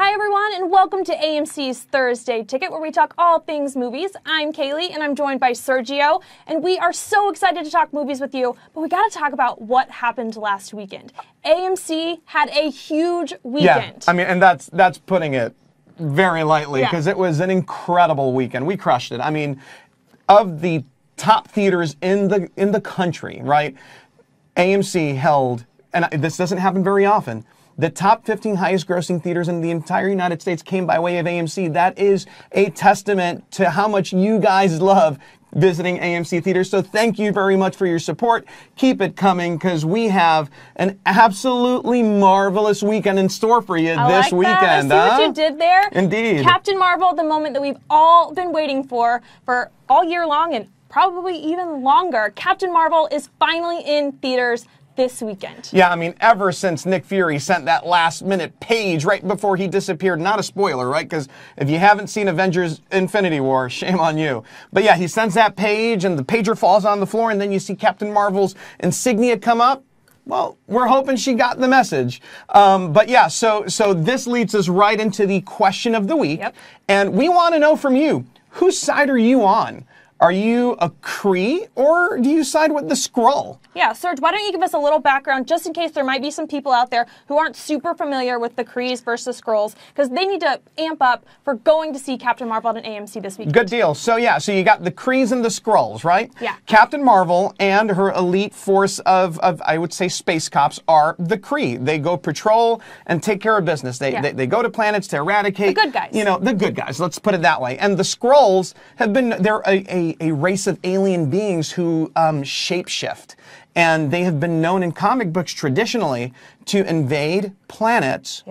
Hi everyone, and welcome to AMC's Thursday Ticket, where we talk all things movies. I'm Kaleigh, and I'm joined by Sergio, and we are so excited to talk movies with you, but we gotta talk about what happened last weekend. AMC had a huge weekend. Yeah, I mean, and that's putting it very lightly, because it was an incredible weekend. We crushed it. I mean, of the top theaters in the country, right? AMC held, and this doesn't happen very often, the top 15 highest grossing theaters in the entire United States came by way of AMC. That is a testament to how much you guys love visiting AMC theaters. So thank you very much for your support. Keep it coming, because we have an absolutely marvelous weekend in store for you this weekend. I see what you did there. Indeed. Captain Marvel, the moment that we've all been waiting for all year long and probably even longer. Captain Marvel is finally in theaters this weekend. Yeah, I mean, ever since Nick Fury sent that last-minute page right before he disappeared, not a spoiler, right? Because if you haven't seen Avengers Infinity War, shame on you. But yeah, he sends that page, and the pager falls on the floor, and then you see Captain Marvel's insignia come up. Well, we're hoping she got the message. But yeah, so this leads us right into the question of the week. Yep. And we want to know from you, whose side are you on? Are you a Kree, or do you side with the Skrull? Yeah, Serge, why don't you give us a little background, just in case there might be some people out there who aren't super familiar with the Krees versus Skrulls, because they need to amp up for going to see Captain Marvel at AMC this weekend. Good deal. So yeah, so you got the Krees and the Skrulls, right? Yeah. Captain Marvel and her elite force of I would say, space cops are the Kree. They go patrol and take care of business. They go to planets to eradicate. The good guys. You know, the good guys. Let's put it that way. And the Skrulls have been, they're a race of alien beings who shapeshift. And they have been known in comic books traditionally to invade planets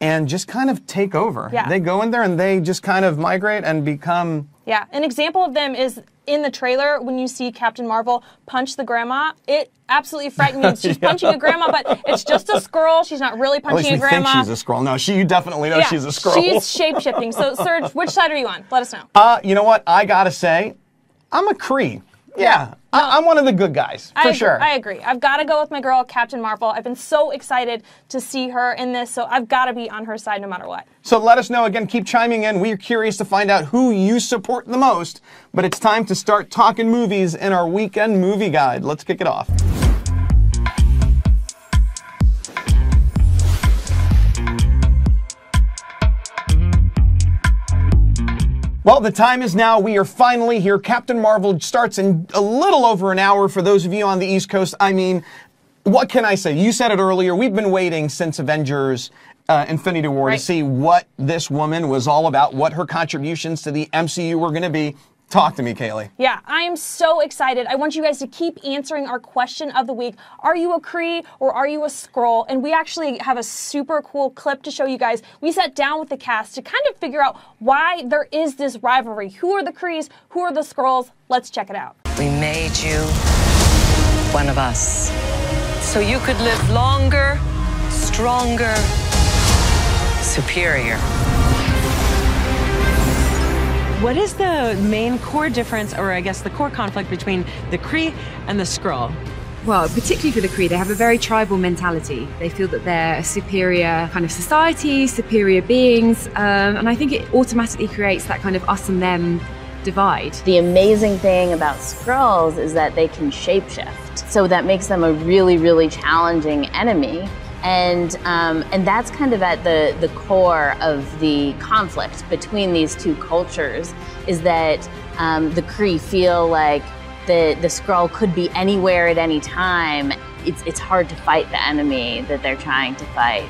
and just kind of take over. Yeah. They go in there and they just kind of migrate and become... Yeah, an example of them is in the trailer when you see Captain Marvel punch the grandma. It absolutely frightened me. She's punching a grandma, but it's just a Skrull. She's not really punching a grandma. At least we think she's a Skrull. No, you definitely know she's a Skrull. She's shape-shifting. So, Serge, which side are you on? Let us know. You know what? I gotta say, I'm a Kree. Yeah. I'm one of the good guys, for sure. I agree. I've got to go with my girl, Captain Marvel. I've been so excited to see her in this, so I've got to be on her side no matter what. So let us know. Again, keep chiming in. We're curious to find out who you support the most. But it's time to start talking movies in our weekend movie guide. Let's kick it off. Well, the time is now. We are finally here. Captain Marvel starts in a little over an hour for those of you on the East Coast. I mean, what can I say? You said it earlier. We've been waiting since Avengers Infinity War to see what this woman was all about, what her contributions to the MCU were going to be. Talk to me, Kaleigh. Yeah, I am so excited. I want you guys to keep answering our question of the week. Are you a Kree or are you a Skrull? And we actually have a super cool clip to show you guys. We sat down with the cast to kind of figure out why there is this rivalry. Who are the Krees? Who are the Skrulls? Let's check it out. We made you one of us, so you could live longer, stronger, superior. What is the main core difference, or I guess the core conflict between the Kree and the Skrull? Well, particularly for the Kree, they have a very tribal mentality. They feel that they're a superior kind of society, superior beings, and I think it automatically creates that kind of us and them divide. The amazing thing about Skrulls is that they can shapeshift, so that makes them a really, really challenging enemy. And that's kind of at the core of the conflict between these two cultures, is that the Kree feel like the Skrull could be anywhere at any time. It's hard to fight the enemy that they're trying to fight.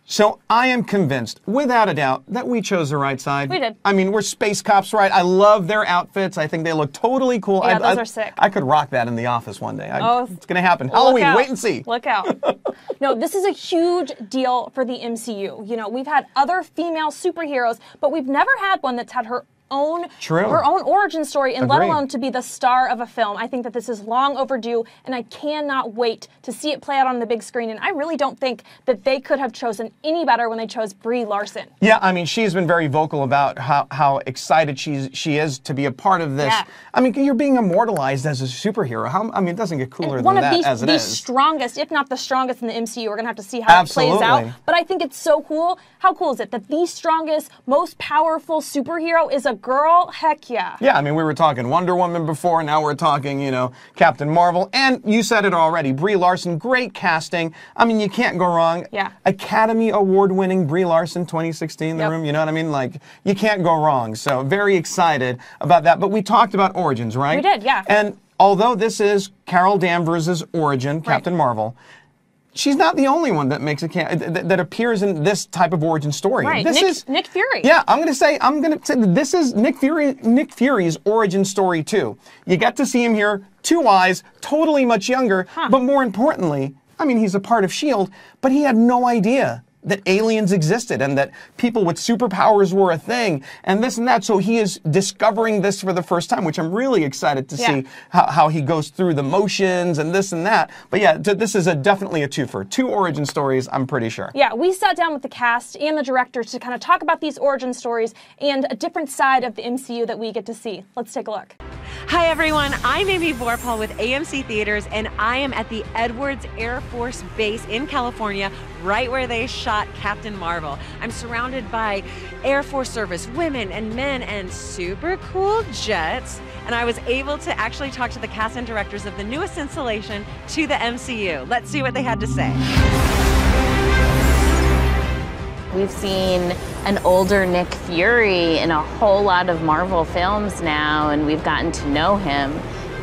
So I am convinced, without a doubt, that we chose the right side. We did. I mean, we're space cops, right? I love their outfits. I think they look totally cool. Yeah, those are sick. I could rock that in the office one day. It's going to happen. Halloween, wait and see. Look out. No, this is a huge deal for the MCU. You know, we've had other female superheroes, but we've never had one that's had her own True. her own origin story, and let Agreed. alone to be the star of a film. I think that this is long overdue, and I cannot wait to see it play out on the big screen. And I really don't think that they could have chosen any better when they chose Brie Larson. Yeah, I mean, she's been very vocal about how excited she is to be a part of this. Yeah. I mean, you're being immortalized as a superhero. I mean, it doesn't get cooler than that as it the is. strongest, if not the strongest in the MCU. We're going to have to see how it plays out. But I think it's so cool. How cool is it that the strongest, most powerful superhero is a girl? Heck yeah. Yeah, I mean, we were talking Wonder Woman before, now we're talking, you know, Captain Marvel, and you said it already, Brie Larson, great casting. I mean, you can't go wrong. Yeah. Academy Award-winning Brie Larson, 2016, The Yep. Room, you know what I mean? Like, you can't go wrong. So, very excited about that. But we talked about origins, right? We did, yeah. And although this is Carol Danvers' origin, Captain Marvel, she's not the only one that makes that appears in this type of origin story. Right, This is Nick Fury. Yeah, I'm gonna say this is Nick Fury's origin story too. You get to see him here, 2 eyes, totally much younger, but more importantly, I mean, he's a part of S.H.I.E.L.D., but he had no idea that aliens existed and that people with superpowers were a thing and this and that. So he is discovering this for the first time, which I'm really excited to see how he goes through the motions and this and that. But yeah, this is definitely a twofer. 2 origin stories, I'm pretty sure. Yeah, we sat down with the cast and the directors to kind of talk about these origin stories and a different side of the MCU that we get to see. Let's take a look. Hi everyone, I'm Amy Vorpahl with AMC Theaters, and I am at the Edwards Air Force Base in California, right where they shot Captain Marvel. I'm surrounded by Air Force service women and men and super cool jets, and I was able to actually talk to the cast and directors of the newest installation to the MCU. Let's see what they had to say. We've seen an older Nick Fury in a whole lot of Marvel films now, and we've gotten to know him.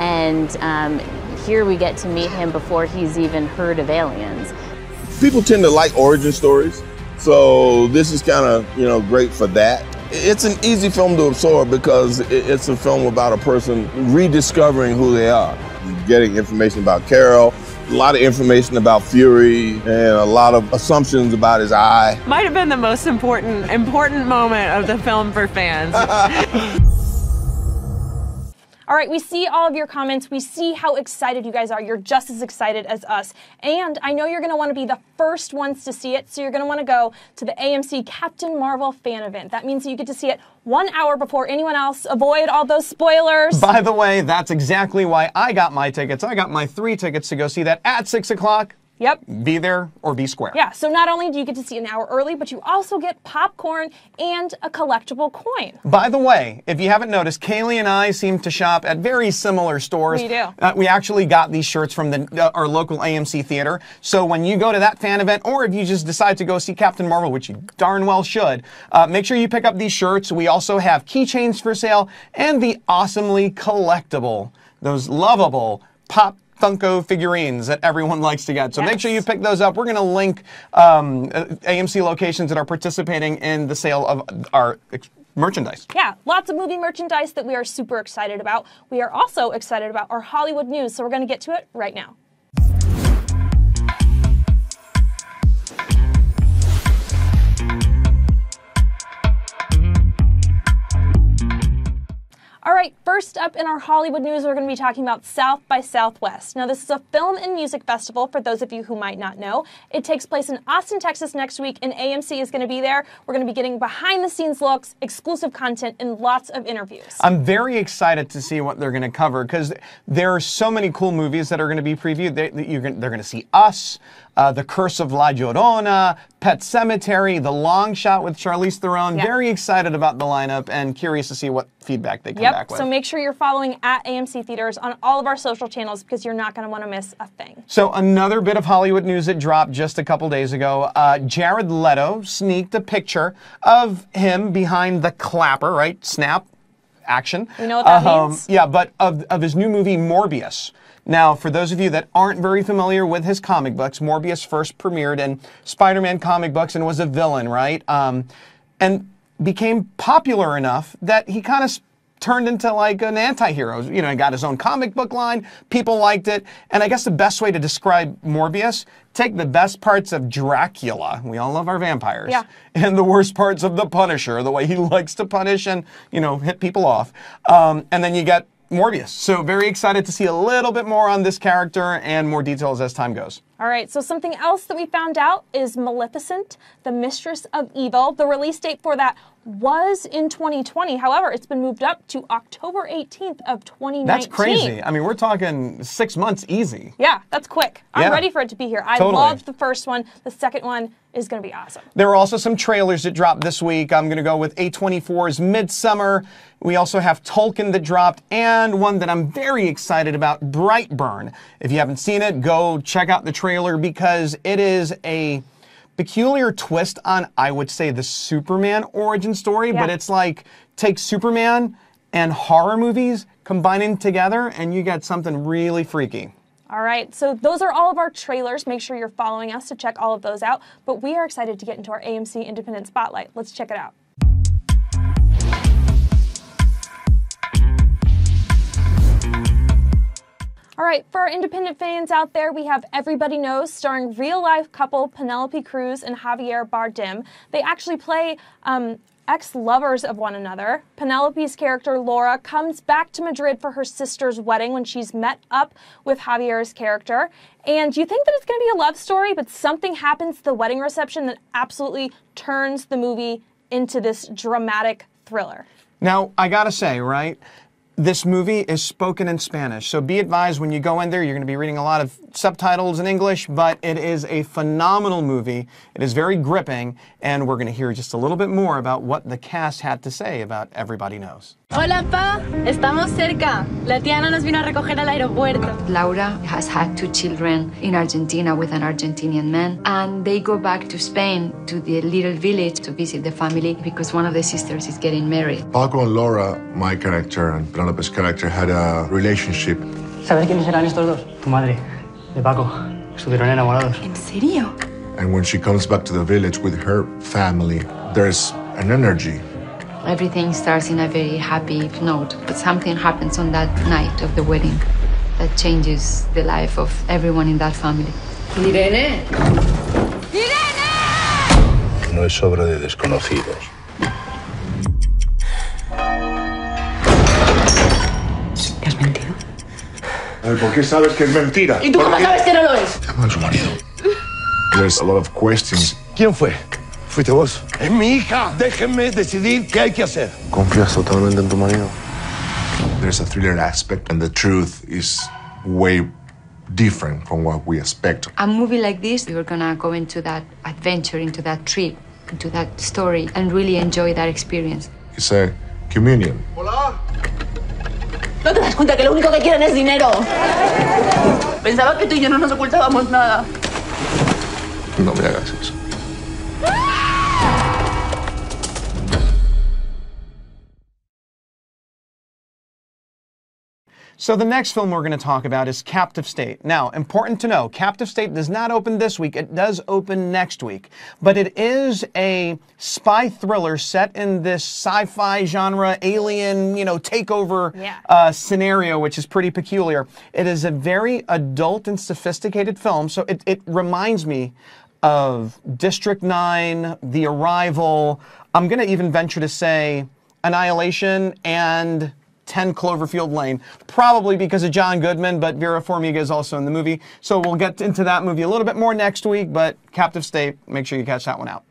And here we get to meet him before he's even heard of aliens. People tend to like origin stories, so this is kind of, you know, great for that. It's an easy film to absorb because it's a film about a person rediscovering who they are. Getting information about Carol, a lot of information about Fury, and a lot of assumptions about his eye. Might have been the most important moment of the film for fans. All right, we see all of your comments. We see how excited you guys are. You're just as excited as us. And I know you're going to want to be the first ones to see it, so you're going to want to go to the AMC Captain Marvel fan event. That means that you get to see it 1 hour before anyone else. Avoid all those spoilers. By the way, that's exactly why I got my tickets. I got my 3 tickets to go see that at 6 o'clock. Yep. Be there or be square. Yeah, so not only do you get to see an hour early, but you also get popcorn and a collectible coin. By the way, if you haven't noticed, Kaleigh and I seem to shop at very similar stores. We do. We actually got these shirts from our local AMC theater. So when you go to that fan event, or if you just decide to go see Captain Marvel, which you darn well should, make sure you pick up these shirts. We also have keychains for sale and the awesomely collectible, those lovable Pop Funko figurines that everyone likes to get. So make sure you pick those up. We're going to link AMC locations that are participating in the sale of our merchandise. Yeah, lots of movie merchandise that we are super excited about. We are also excited about our Hollywood news, so we're going to get to it right now. All right, first up in our Hollywood news, we're going to be talking about South by Southwest. Now, this is a film and music festival, for those of you who might not know. It takes place in Austin, Texas next week, and AMC is going to be there. We're going to be getting behind-the-scenes looks, exclusive content, and lots of interviews. I'm very excited to see what they're going to cover, because there are so many cool movies that are going to be previewed. They're going to see Us, The Curse of La Llorona, Pet Sematary, The Long Shot with Charlize Theron. Yeah. Very excited about the lineup and curious to see what feedback they come back with. So make sure you're following at AMC Theaters on all of our social channels because you're not going to want to miss a thing. So another bit of Hollywood news that dropped just a couple days ago. Jared Leto sneaked a picture of him behind the clapper, right? Snap, action. We know what that means. Yeah, but of his new movie, Morbius. Now, for those of you that aren't very familiar with his comic books, Morbius first premiered in Spider-Man comic books and was a villain, right? And became popular enough that he kind of turned into like an anti-hero. You know, he got his own comic book line. People liked it. And I guess the best way to describe Morbius, take the best parts of Dracula. We all love our vampires. Yeah. And the worst parts of the Punisher, the way he likes to punish and, you know, hit people off. And then you get Morbius. So very excited to see a little bit more on this character and more details as time goes. All right, so something else that we found out is Maleficent, the Mistress of Evil. The release date for that was in 2020. However, it's been moved up to October 18th of 2019. That's crazy. I mean, we're talking 6 months easy. Yeah, that's quick. I'm ready for it to be here. I Totally. loved the first one. The second one is going to be awesome. There were also some trailers that dropped this week. I'm going to go with A24's Midsummer. We also have Tolkien that dropped, and one that I'm very excited about, Brightburn. If you haven't seen it, go check out the trailer because it is a peculiar twist on, I would say, the Superman origin story, but it's like take Superman and horror movies, combining together, and you get something really freaky. All right, so those are all of our trailers. Make sure you're following us to check all of those out. But we are excited to get into our AMC Independent Spotlight. Let's check it out. All right, for our independent fans out there, we have Everybody Knows, starring real-life couple Penelope Cruz and Javier Bardem. They actually play ex-lovers of one another. Penelope's character, Laura, comes back to Madrid for her sister's wedding when she's met up with Javier's character. And you think that it's going to be a love story, but something happens to the wedding reception that absolutely turns the movie into this dramatic thriller. Now, I gotta say, right, this movie is spoken in Spanish, so be advised when you go in there, you're going to be reading a lot of subtitles in English, but it is a phenomenal movie. It is very gripping, and we're going to hear just a little bit more about what the cast had to say about Everybody Knows. Hola, Pa. Estamos cerca. La tía Ana nos vino a recoger al aeropuerto. Laura has had 2 children in Argentina with an Argentinian man, and they go back to Spain, to the little village, to visit the family because one of the sisters is getting married. Paco and Laura, my character, and Penelope's character had a relationship. ¿Sabes quiénes eran estos dos? Tu madre, de Paco. Estuvieron enamorados. ¿En serio? And when she comes back to the village with her family, there's an energy. Everything starts in a very happy note, but something happens on that night of the wedding that changes the life of everyone in that family. Irene. Que no es obra de desconocidos. ¿Te has mentido? ¿Por qué sabes que es mentira? ¿Y tú cómo sabes que no lo es? Llama a su marido. There's a lot of questions. ¿Quién fue? ¿Fuiste vos? Es mi hija. Déjenme decidir qué hay que hacer. ¿Confías totalmente en tu marido? There's a thriller aspect, and the truth is way different from what we expect. A movie like this, you're gonna go into that adventure, into that trip, into that story, and really enjoy that experience. It's a communion. Hola. ¿No te das cuenta que lo único que quieren es dinero? Pensaba que tú y yo no nos ocultábamos nada. No me hagas eso. So the next film we're going to talk about is Captive State. Now, important to know, Captive State does not open this week. It does open next week. But it is a spy thriller set in this sci-fi genre, alien, takeover scenario, which is pretty peculiar. It is a very adult and sophisticated film, so it reminds me of District 9, The Arrival. I'm going to even venture to say Annihilation and 10 Cloverfield Lane, probably because of John Goodman, but Vera Farmiga is also in the movie. So we'll get into that movie a little bit more next week, but Captive State, make sure you catch that one out.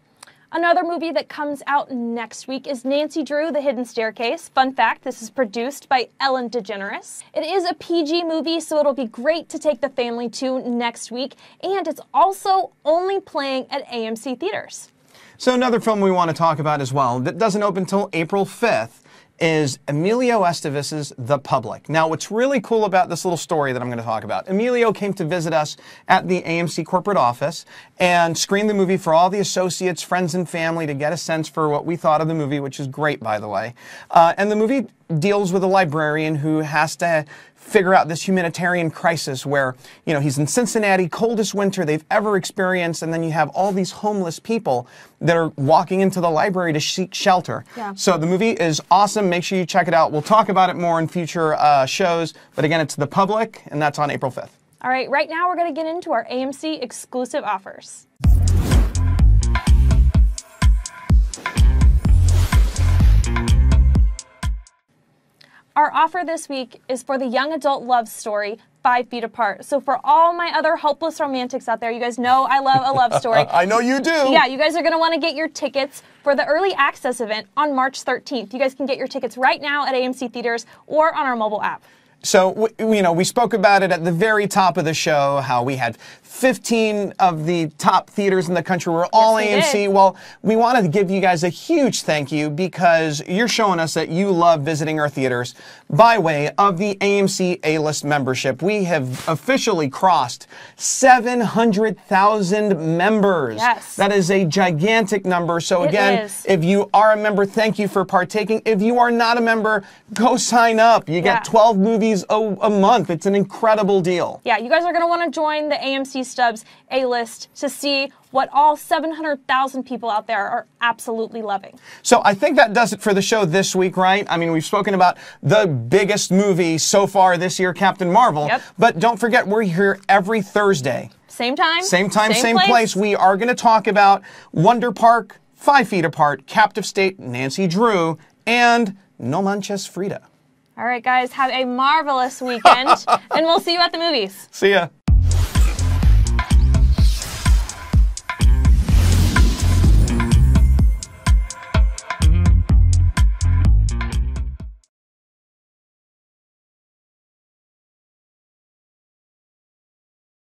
Another movie that comes out next week is Nancy Drew, The Hidden Staircase. Fun fact, this is produced by Ellen DeGeneres. It is a PG movie, so it'll be great to take the family to next week, and it's also only playing at AMC Theaters. So another film we want to talk about as well, that doesn't open until April 5th, is Emilio Estevez's The Public. Now, what's really cool about this little story that I'm going to talk about, Emilio came to visit us at the AMC corporate office and screened the movie for all the associates, friends, and family to get a sense for what we thought of the movie, which is great, by the way. And the movie deals with a librarian who has to figure out this humanitarian crisis where, you know, he's in Cincinnati, coldest winter they've ever experienced, and then you have all these homeless people that are walking into the library to seek shelter. Yeah. So the movie is awesome. Make sure you check it out. We'll talk about it more in future shows, but again, it's the public, and that's on April 5th. All right, right now we're going to get into our AMC exclusive offers. Our offer this week is for the young adult love story, 5 Feet Apart. So for all my other hopeless romantics out there, you guys know I love a love story. I know you do. Yeah, you guys are going to want to get your tickets for the early access event on March 13th. You guys can get your tickets right now at AMC Theaters or on our mobile app. So, you know, we spoke about it at the very top of the show, how we had 15 of the top theaters in the country were all AMC. Well, we wanted to give you guys a huge thank you because you're showing us that you love visiting our theaters by way of the AMC A-List membership. We have officially crossed 700,000 members. Yes. That is a gigantic number. So again, if you are a member, thank you for partaking. If you are not a member, go sign up. You get 12 movies a month. It's an incredible deal. Yeah, you guys are going to want to join the AMC Stubs A-List to see what all 700,000 people out there are absolutely loving. So I think that does it for the show this week, right? I mean, we've spoken about the biggest movie so far this year, Captain Marvel. Yep. But don't forget, we're here every Thursday. Same time. Same place. We are going to talk about Wonder Park, 5 Feet Apart, Captive State, Nancy Drew, and No Manches Frida. All right, guys, have a marvelous weekend, and we'll see you at the movies. See ya.